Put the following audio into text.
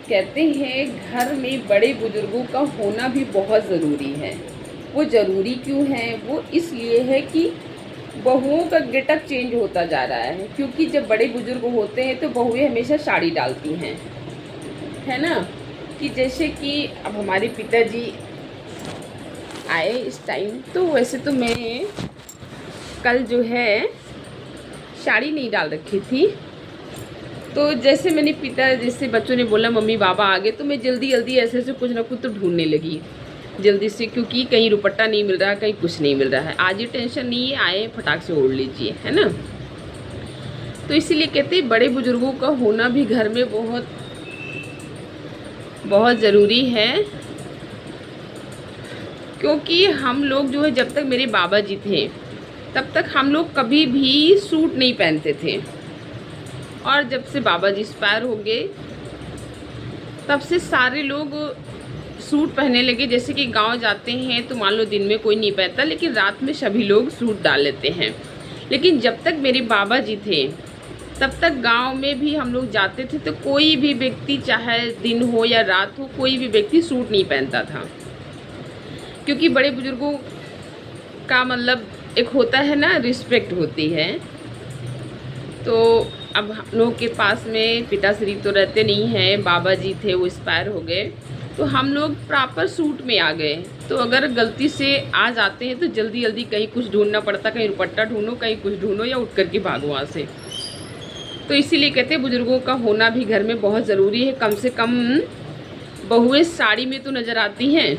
कहते हैं घर में बड़े बुजुर्गों का होना भी बहुत ज़रूरी है। वो ज़रूरी क्यों है? वो इसलिए है कि बहुओं का गेटअप चेंज होता जा रहा है, क्योंकि जब बड़े बुजुर्ग होते हैं तो बहुएं हमेशा साड़ी डालती हैं, है ना। कि जैसे कि अब हमारे पिताजी आए इस टाइम, तो वैसे तो मैं कल जो है साड़ी नहीं डाल रखी थी। तो जैसे मैंने जैसे बच्चों ने बोला मम्मी बाबा आ गए, तो मैं जल्दी जल्दी ऐसे ऐसे कुछ ना कुछ तो ढूंढने लगी जल्दी से, क्योंकि कहीं दुपट्टा नहीं मिल रहा, कहीं कुछ नहीं मिल रहा है। आज ये टेंशन नहीं है, आए फटाक से ओढ़ लीजिए, है ना। तो इसीलिए कहते हैं बड़े बुजुर्गों का होना भी घर में बहुत बहुत ज़रूरी है। क्योंकि हम लोग जो है, जब तक मेरे बाबा जी थे तब तक हम लोग कभी भी सूट नहीं पहनते थे, और जब से बाबा जी एक्सपायर हो गए तब से सारे लोग सूट पहनने लगे। जैसे कि गांव जाते हैं तो मान लो दिन में कोई नहीं पहनता, लेकिन रात में सभी लोग सूट डाल लेते हैं। लेकिन जब तक मेरे बाबा जी थे तब तक गांव में भी हम लोग जाते थे तो कोई भी व्यक्ति, चाहे दिन हो या रात हो, कोई भी व्यक्ति सूट नहीं पहनता था। क्योंकि बड़े बुजुर्गों का मतलब एक होता है ना, रिस्पेक्ट होती है। तो अब हम लोग के पास में पिताश्री तो रहते नहीं हैं, बाबा जी थे वो एक्सपायर हो गए, तो हम लोग प्रॉपर सूट में आ गए। तो अगर गलती से आ जाते हैं तो जल्दी जल्दी कहीं कुछ ढूंढना पड़ता, कहीं दुपट्टा ढूंढो, कहीं कुछ ढूंढो, या उठ कर के भागो वहाँ से। तो इसीलिए कहते हैं बुजुर्गों का होना भी घर में बहुत ज़रूरी है। कम से कम बहुएं साड़ी में तो नज़र आती हैं,